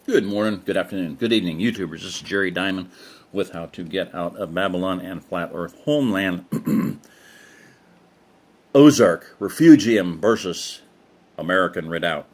Good morning, good afternoon, good evening, YouTubers. This is Jerry Diamond with How to Get Out of Babylon and Flat Earth Homeland. OzArk, Refugium versus American Redoubt.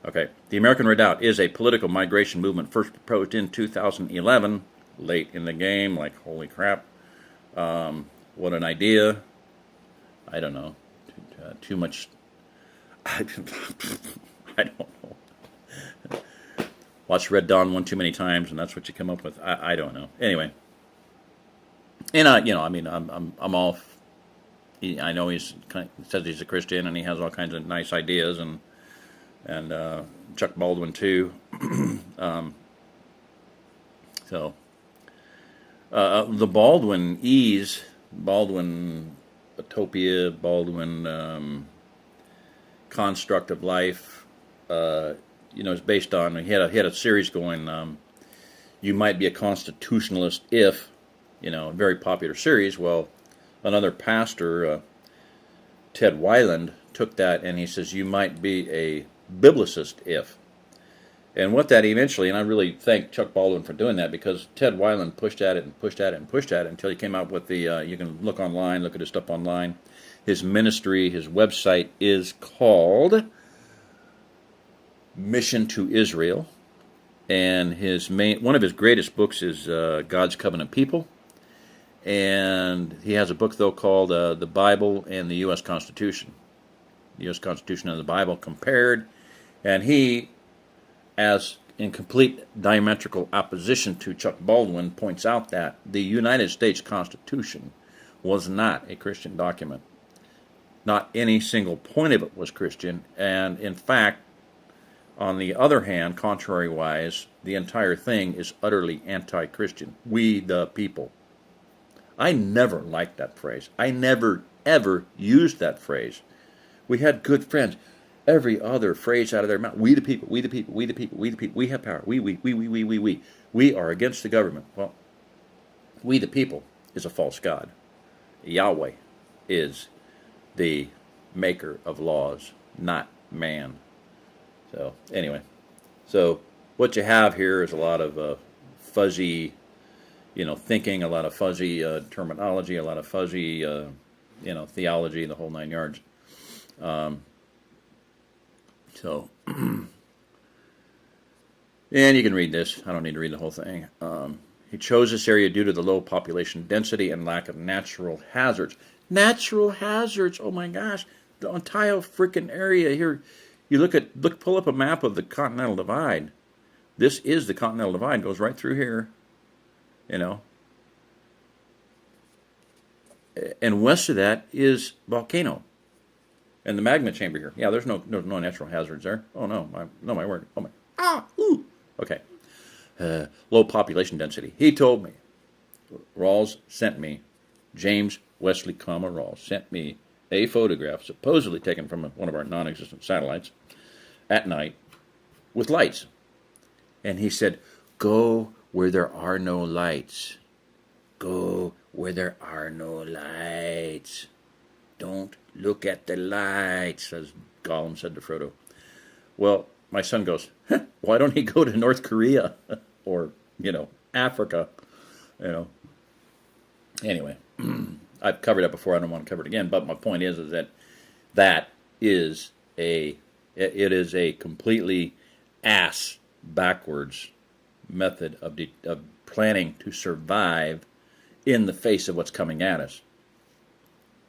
Okay, the American Redoubt is a political migration movement first proposed in 2011, late in the game, like holy crap. What an idea. I don't know. Too much. I don't know. Watch Red Dawn one too many times, and that's what you come up with. I don't know. Anyway, and I'm all. I know he's says he's a Christian, and he has all kinds of nice ideas, and Chuck Baldwin too. So the Baldwin utopia, Baldwin construct of life. Is based on, he had a series going, you might be a constitutionalist if, a very popular series. Well, another pastor, Ted Weiland, took that and he says, you might be a biblicist if. And what that eventually, and I really thank Chuck Baldwin for doing that, because Ted Weiland pushed at it and pushed at it and pushed at it until he came out with the, you can look online, look at his stuff online. His ministry, his website is called Mission to Israel, and one of his greatest books is God's Covenant People, and he has a book though called The Bible and the U.S. Constitution, the U.S. Constitution and the Bible compared, and he, as in complete diametrical opposition to Chuck Baldwin, points out that the United States Constitution was not a Christian document. Not any single point of it was Christian, and in fact, on the other hand, contrary-wise, the entire thing is utterly anti-Christian. We the people. I never liked that phrase. I never, ever used that phrase. We had good friends. Every other phrase out of their mouth. We the people, we the people, we the people, we the people. We have power. We. We are against the government. Well, we the people is a false god. Yahweh is the maker of laws, not man. So anyway, so what you have here is a lot of fuzzy, thinking, a lot of fuzzy terminology, a lot of fuzzy, theology, the whole nine yards. So, and you can read this. I don't need to read the whole thing. He chose this area due to the low population density and lack of natural hazards. Natural hazards! Oh my gosh, the entire freaking area here. You pull up a map of the Continental Divide. This is the Continental Divide. It goes right through here, And west of that is volcano, and the magma chamber here. Yeah, there's no natural hazards there. Oh no, my word. Oh my. Okay. Low population density. He told me. Rawls sent me. James Wesley, Rawls sent me a photograph supposedly taken from one of our non-existent satellites at night with lights. And he said, go where there are no lights. Go where there are no lights. Don't look at the lights, as Gollum said to Frodo. Well, my son goes, why don't he go to North Korea or, Africa, Anyway, I've covered that before. I don't want to cover it again. But my point is that it is a completely ass backwards method of planning to survive in the face of what's coming at us.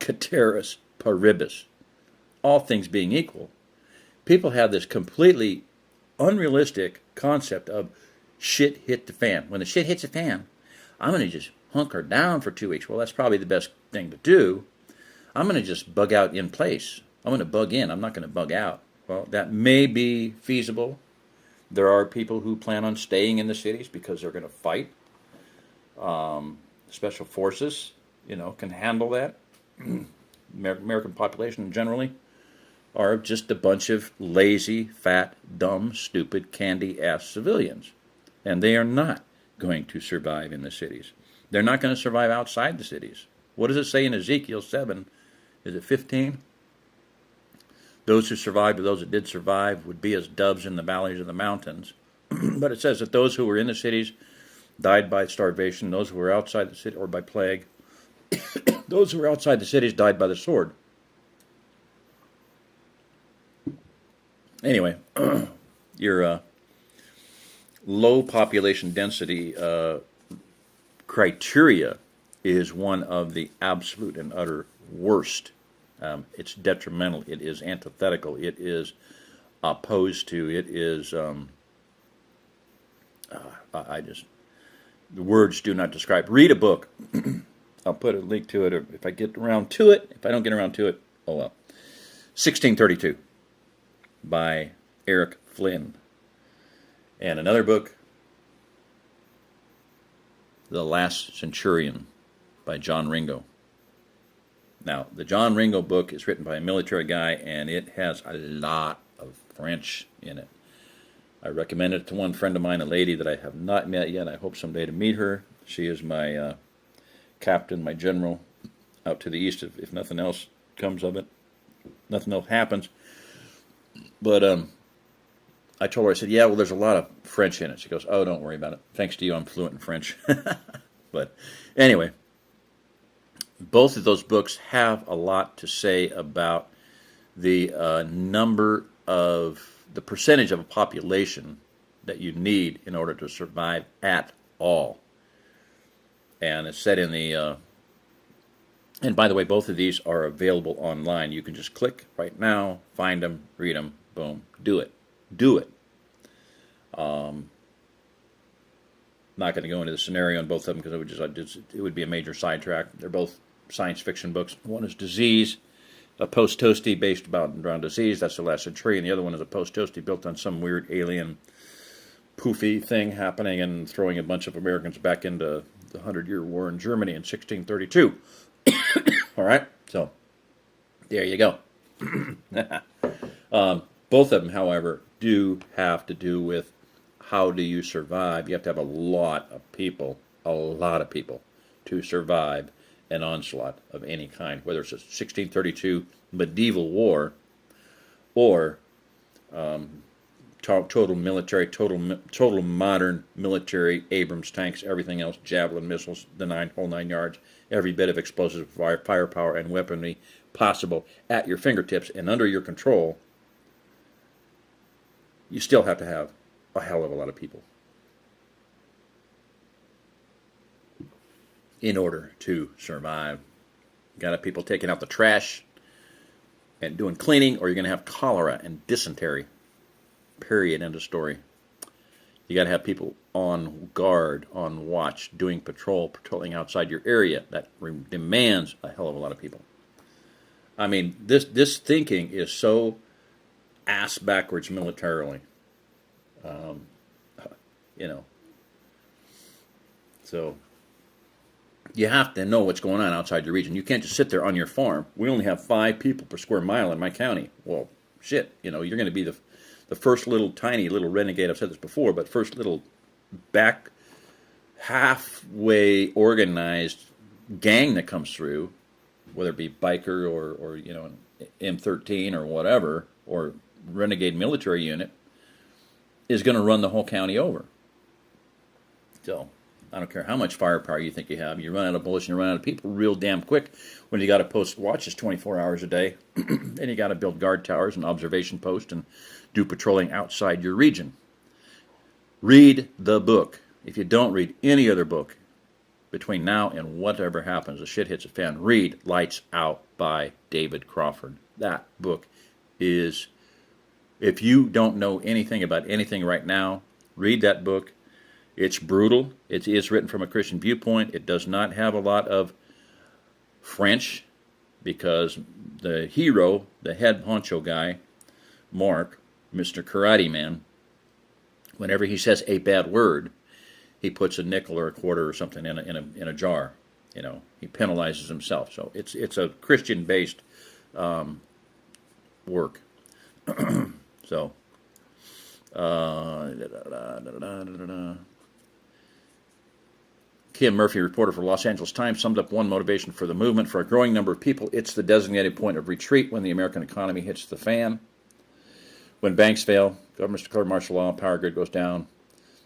Ceteris paribus. All things being equal, people have this completely unrealistic concept of shit hit the fan. When the shit hits the fan, I'm going to just hunker down for 2 weeks. Well, that's probably the best thing to do. I'm going to just bug out in place. I'm going to bug in. I'm not going to bug out. Well, that may be feasible. There are people who plan on staying in the cities because they're going to fight. Special forces, can handle that. American population generally are just a bunch of lazy, fat, dumb, stupid, candy-ass civilians. And they are not going to survive in the cities. They're not going to survive outside the cities. What does it say in Ezekiel 7? Is it 15? Those who survived, or those that did survive, would be as doves in the valleys of the mountains. But it says that those who were in the cities died by starvation, those who were outside the city, or by plague. Those who were outside the cities died by the sword. Anyway, your low population density criteria is one of the absolute and utter worst. It's detrimental. It is antithetical. It is opposed to. It is. The words do not describe. Read a book. I'll put a link to it if I get around to it. If I don't get around to it, oh well. 1632 by Eric Flynn. And another book, The Last Centurion by John Ringo. Now, the John Ringo book is written by a military guy, and it has a lot of French in it. I recommend it to one friend of mine, a lady that I have not met yet. I hope someday to meet her. She is my captain, my general, out to the east, if nothing else comes of it. Nothing else happens. But I told her, I said, yeah, well, there's a lot of French in it. She goes, oh, don't worry about it. Thanks to you, I'm fluent in French. But anyway, both of those books have a lot to say about the the percentage of a population that you need in order to survive at all. And it's set in the, and by the way, both of these are available online. You can just click right now, find them, read them, boom, do it. Do it. Not going to go into the scenario on both of them because it would be a major sidetrack. They're both science fiction books. One is Disease, a post-toasty based around disease. That's The Last Centurion. The other one is a post-toasty built on some weird alien poofy thing happening and throwing a bunch of Americans back into the 100-Year War in Germany in 1632. All right, so there you go. Both of them, however, do have to do with how do you survive. You have to have a lot of people to survive an onslaught of any kind, whether it's a 1632 medieval war or total military, total modern military, Abrams tanks, everything else, javelin missiles, the whole nine yards, every bit of explosive firepower and weaponry possible at your fingertips and under your control. You still have to have a hell of a lot of people in order to survive. You got to have people taking out the trash and doing cleaning, or you're going to have cholera and dysentery. Period. End of story. You got to have people on guard, on watch, doing patrolling outside your area. That demands a hell of a lot of people. I mean, this thinking is so ass backwards militarily. So you have to know what's going on outside your region. You can't just sit there on your farm. We only have 5 people per square mile in my county. Well, shit, you're going to be the first tiny little renegade. I've said this before, but first little back halfway organized gang that comes through, whether it be biker or an M13 or whatever, or renegade military unit, is going to run the whole county over. So I don't care how much firepower you think you have. You run out of bullets and you run out of people real damn quick when you got to post watches 24 hours a day. And you got to build guard towers and observation posts and do patrolling outside your region. Read the book. If you don't read any other book between now and whatever happens, the shit hits a fan, read Lights Out by David Crawford. That book is, if you don't know anything about anything right now, read that book. It's brutal. It is written from a Christian viewpoint. It does not have a lot of French because the hero, the head honcho guy, Mark, Mr. Karate Man, whenever he says a bad word, he puts a nickel or a quarter or something in a jar. He penalizes himself. So it's a Christian-based work. So. Kim Murphy, reporter for Los Angeles Times, summed up one motivation for the movement. For a growing number of people, it's the designated point of retreat when the American economy hits the fan. When banks fail, governments declare martial law, power grid goes down,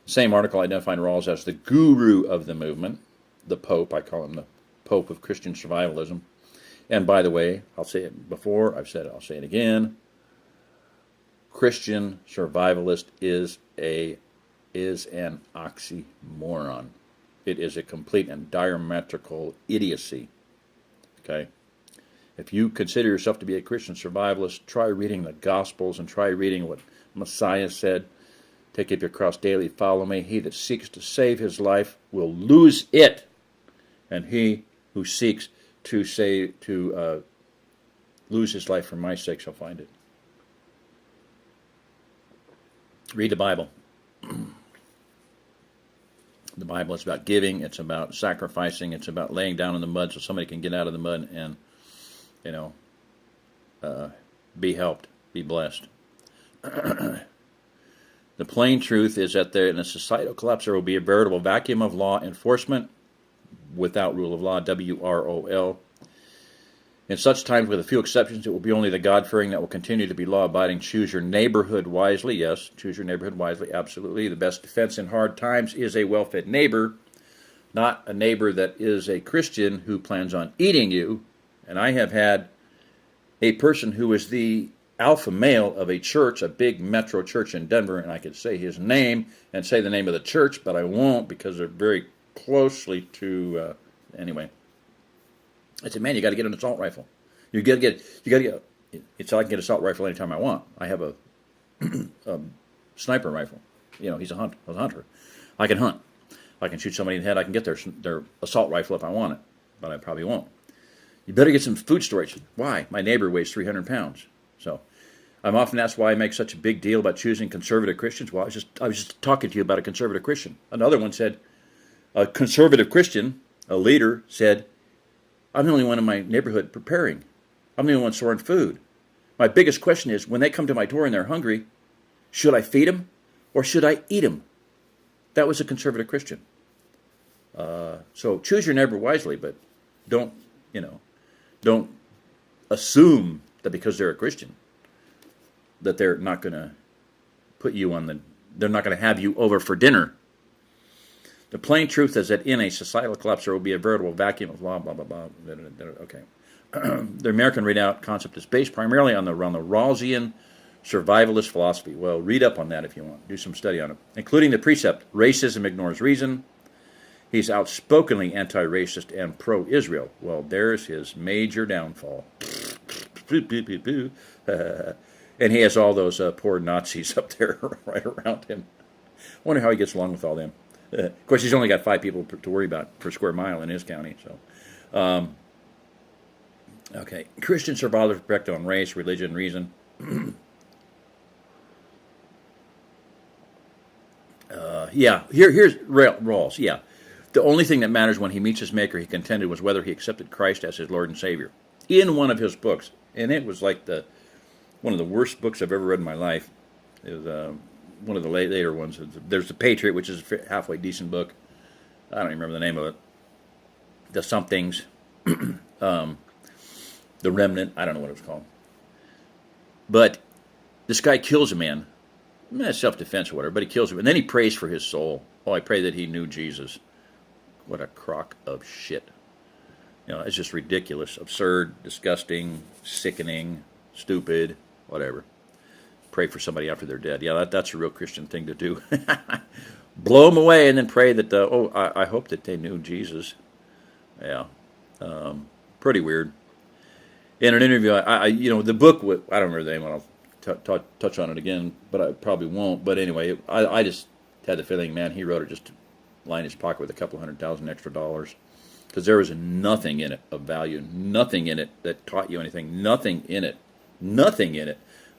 Same article identified Rawls as the guru of the movement, the Pope. I call him the Pope of Christian survivalism. And by the way, I'll say it before, I've said it, I'll say it again. Christian survivalist is an oxymoron. It is a complete and diametrical idiocy. Okay? If you consider yourself to be a Christian survivalist, try reading the Gospels and try reading what Messiah said. Take up your cross daily, follow me. He that seeks to save his life will lose it. And he who seeks to lose his life for my sake shall find it. Read the Bible. The Bible is about giving. It's about sacrificing. It's about laying down in the mud so somebody can get out of the mud and, be helped, be blessed. The plain truth is that in a societal collapse there will be a veritable vacuum of law enforcement without rule of law, WROL. In such times, with a few exceptions, it will be only the God-fearing that will continue to be law-abiding. Choose your neighborhood wisely. Yes, choose your neighborhood wisely, absolutely. The best defense in hard times is a well-fed neighbor, not a neighbor that is a Christian who plans on eating you. And I have had a person who is the alpha male of a church, a big metro church in Denver, and I could say his name and say the name of the church, but I won't because they're very closely to, anyway. I said, man, you got to get an assault rifle. You got to get, it's I can get an assault rifle anytime I want. I have a sniper rifle. He's a hunter. I can hunt. I can shoot somebody in the head. I can get their assault rifle if I want it, but I probably won't. You better get some food storage. Why? My neighbor weighs 300 pounds. So I'm often asked why I make such a big deal about choosing conservative Christians. Well, I was just talking to you about a conservative Christian. Another one said, a conservative Christian, a leader, said, I'm the only one in my neighborhood preparing. I'm the only one storing food. My biggest question is, when they come to my door and they're hungry, should I feed them or should I eat them? That was a conservative Christian. So choose your neighbor wisely, but don't assume that because they're a Christian that they're not going to they're not going to have you over for dinner. The plain truth is that in a societal collapse there will be a veritable vacuum of law, blah, blah, blah. Okay. The American Redoubt concept is based primarily on the Rawlsian survivalist philosophy. Well, read up on that if you want. Do some study on it. Including the precept, racism ignores reason. He's outspokenly anti-racist and pro-Israel. Well, there's his major downfall. And he has all those poor Nazis up there right around him. Wonder how he gets along with all them. Of course, he's only got 5 people to worry about per square mile in his county. So, okay, Christian survivors perspective on race, religion, reason. Here's Rawls. Yeah, the only thing that matters when he meets his Maker, he contended, was whether he accepted Christ as his Lord and Savior. In one of his books, and it was like one of the worst books I've ever read in my life. It was one of the later ones. There's The Patriot, which is a halfway decent book. I don't even remember the name of it. The Somethings. The Remnant. I don't know what it was called. But this guy kills a man. Self-defense or whatever, but he kills him. And then he prays for his soul. Oh, I pray that he knew Jesus. What a crock of shit. It's just ridiculous, absurd, disgusting, sickening, stupid, whatever. Pray for somebody after they're dead. Yeah, that's a real Christian thing to do. Blow them away and then pray that, I hope that they knew Jesus. Yeah. Pretty weird. In an interview, the book, I don't remember the name, I'll touch on it again, but I probably won't. But anyway, I just had the feeling, man, he wrote it just to line his pocket with a couple $100,000 extra dollars. Because there was nothing in it of value, nothing in it that taught you anything, nothing in it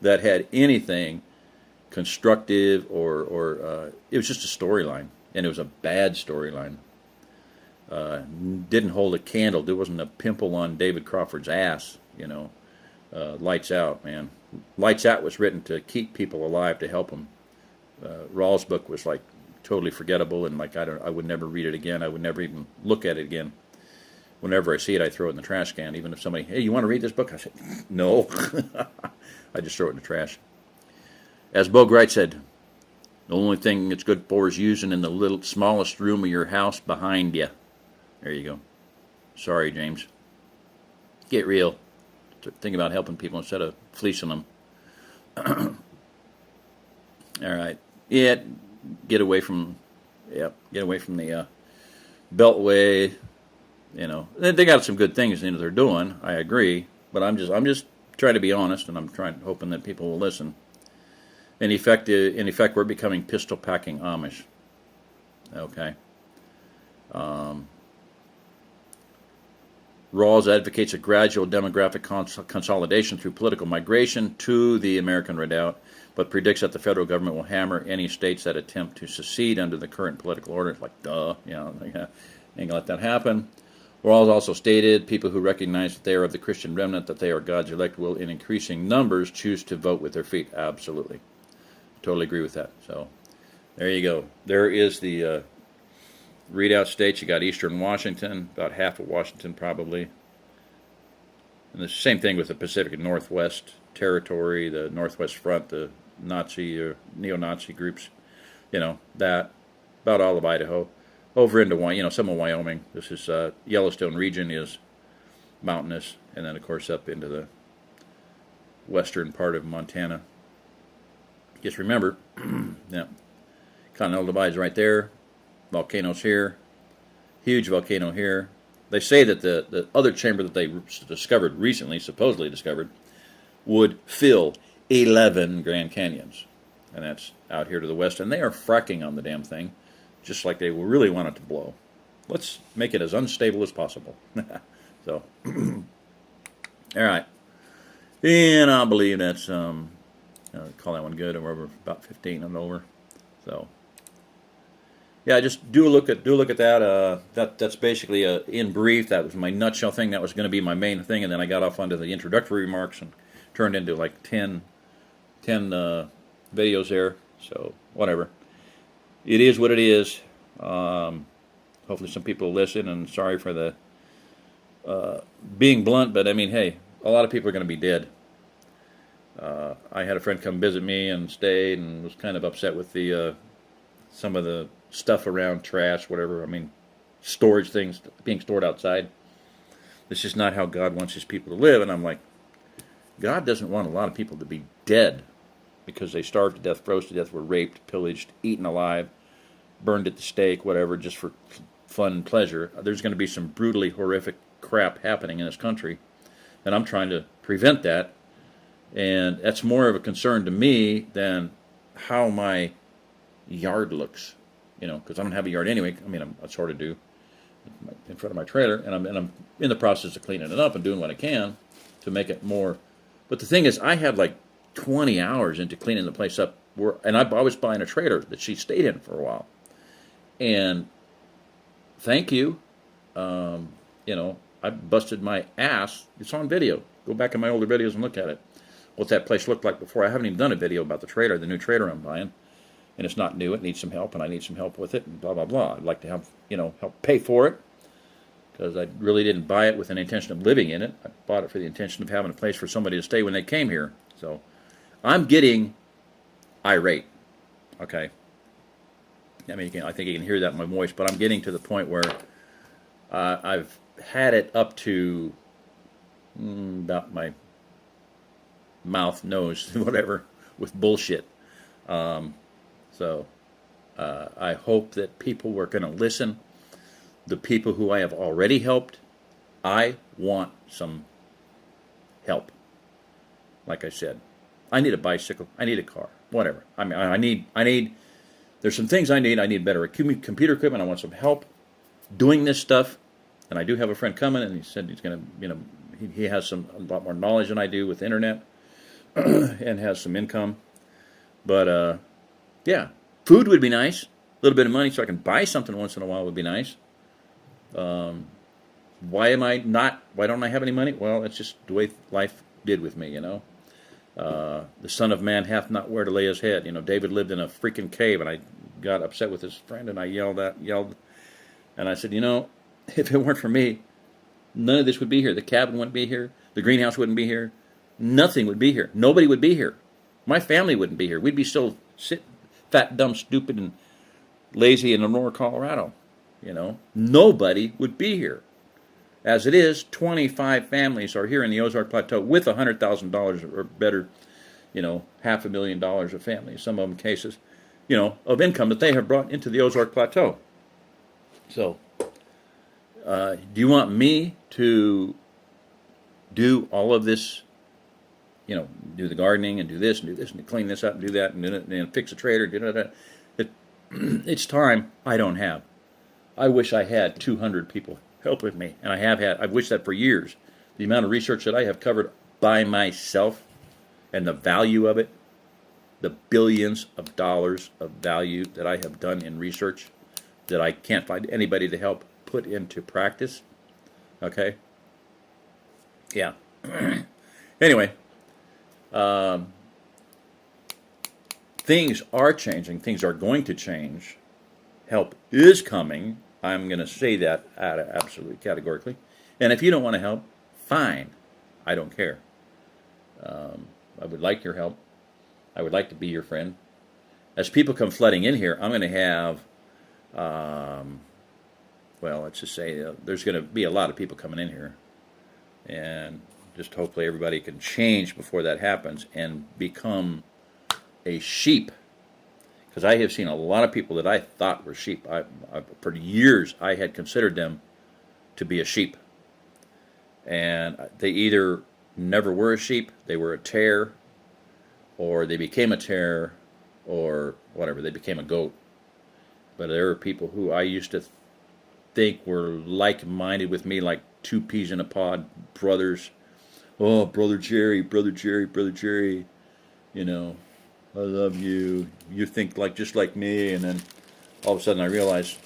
that had anything constructive or it was just a storyline, and it was a bad storyline. Didn't hold a candle. There wasn't a pimple on David Crawford's ass, Lights Out, man. Lights Out was written to keep people alive, to help them. Rawls' book was like totally forgettable, and I would never read it again. I would never even look at it again. Whenever I see it, I throw it in the trash can. Even if somebody, hey, you want to read this book? I said, no. I just throw it in the trash. As Bo Greit said, The only thing it's good for is using in the little smallest room of your house behind you. There you go. Sorry, James. Get real. Think about helping people instead of fleecing them. All right. Yeah, get away from the Beltway. They got some good things they're doing. I agree, but I'm just trying to be honest, and I'm hoping that people will listen. In effect, we're becoming pistol packing Amish. Okay. Rawls advocates a gradual demographic consolidation through political migration to the American Redoubt, but predicts that the federal government will hammer any states that attempt to secede under the current political order. It's like, duh, ain't gonna let that happen. Rawls also stated people who recognize that they are of the Christian remnant, that they are God's elect, will in increasing numbers choose to vote with their feet. Absolutely. Totally agree with that. So there you go. There is the Redoubt states. You got Eastern Washington, about half of Washington probably. And the same thing with the Pacific Northwest Territory, the Northwest Front, the Nazi or neo-Nazi groups, that, about all of Idaho. Over into, some of Wyoming. This is Yellowstone region is mountainous, and then, of course, up into the western part of Montana. Just remember, Continental Divide's right there. Volcanoes here. Huge volcano here. They say that the other chamber that they discovered recently, supposedly discovered, would fill 11 Grand Canyons. And that's out here to the west. And they are fracking on the damn thing, just like they really want it to blow. Let's make it as unstable as possible. So, all right. And I believe that's, call that one good. We're over about 15 and over. So, yeah, just do a look at that. That's basically in brief. That was my nutshell thing. That was going to be my main thing, and then I got off onto the introductory remarks and turned into like 10 videos there. So whatever. It is what it is. Hopefully some people listen. And sorry for the being blunt, but I mean, hey, a lot of people are going to be dead. I had a friend come visit me and stayed, and was kind of upset with the some of the stuff around, trash, whatever. I mean, storage things being stored outside. This is not how God wants his people to live. And I'm like, God doesn't want a lot of people to be dead because they starved to death, froze to death, were raped, pillaged, eaten alive, burned at the stake, whatever, just for fun and pleasure. There's going to be some brutally horrific crap happening in this country, and I'm trying to prevent that. And that's more of a concern to me than how my yard looks, because I don't have a yard anyway. I mean, I sort of do in front of my trailer, and I'm in the process of cleaning it up and doing what I can to make it more. But the thing is, I had like 20 hours into cleaning the place up, and I was buying a trailer that she stayed in for a while. And thank you, I busted my ass. It's on video. Go back in my older videos and look at it. What that place looked like before. I haven't even done a video about the trailer, the new trailer I'm buying. And it's not new. It needs some help, and I need some help with it, and blah, blah, blah. I'd like to have, help pay for it, because I really didn't buy it with an intention of living in it. I bought it for the intention of having a place for somebody to stay when they came here. So I'm getting irate, okay? I mean, I think you can hear that in my voice, but I'm getting to the point where I've had it up to about my mouth, nose, whatever, with bullshit. So I hope that people were going to listen. The people who I have already helped, I want some help. Like I said, I need a bicycle. I need a car. Whatever. I mean, I need. There's some things I need. I need better computer equipment. I want some help doing this stuff. And I do have a friend coming, and he said he's going to, he has a lot more knowledge than I do with the internet, and has some income. But yeah, food would be nice. A little bit of money so I can buy something once in a while would be nice. Why don't I have any money? Well, it's just the way life did with me, The Son of Man hath not where to lay his head. David lived in a freaking cave, and I got upset with his friend, and I yelled, and I said, if it weren't for me, none of this would be here. The cabin wouldn't be here. The greenhouse wouldn't be here. Nothing would be here. Nobody would be here. My family wouldn't be here. We'd be still fat, dumb, stupid, and lazy in Aurora, Colorado. Nobody would be here. As it is, 25 families are here in the Ozark Plateau with $100,000 or better, $500,000 of families, some of them cases, of income that they have brought into the Ozark Plateau. So, do you want me to do all of this, do the gardening and do this and do this and clean this up and do that and fix a trailer, do that? It's time I don't have. I wish I had 200 people helping me, and I've wished that for years. The amount of research that I have covered by myself and the value of it, the billions of dollars of value that I have done in research that I can't find anybody to help put into practice. Okay? Yeah. Anyway, things are changing. Things are going to change. Help is coming. I'm going to say that absolutely categorically. And if you don't want to help, fine. I don't care. I would like your help. I would like to be your friend. As people come flooding in here, I'm going to have, let's just say there's going to be a lot of people coming in here. And just hopefully everybody can change before that happens and become a sheep. Because I have seen a lot of people that I thought were sheep. For years, I had considered them to be a sheep. And they either never were a sheep, they were a tare, or they became a tare, or whatever, they became a goat. But there are people who I used to think were like-minded with me, like two peas in a pod, brothers. Oh, Brother Jerry, Brother Jerry, Brother Jerry, I love you. You think just like me. And then all of a sudden I realized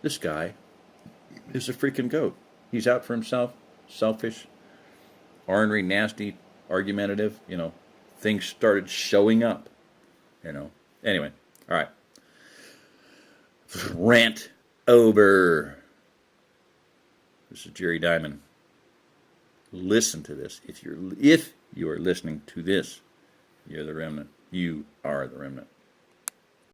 this guy is a freaking goat. He's out for himself, selfish, ornery, nasty, argumentative. Things started showing up. Anyway, all right. Rant over. This is Jerry Diamond. Listen to this. If you are listening to this, you're the remnant. You are the remnant.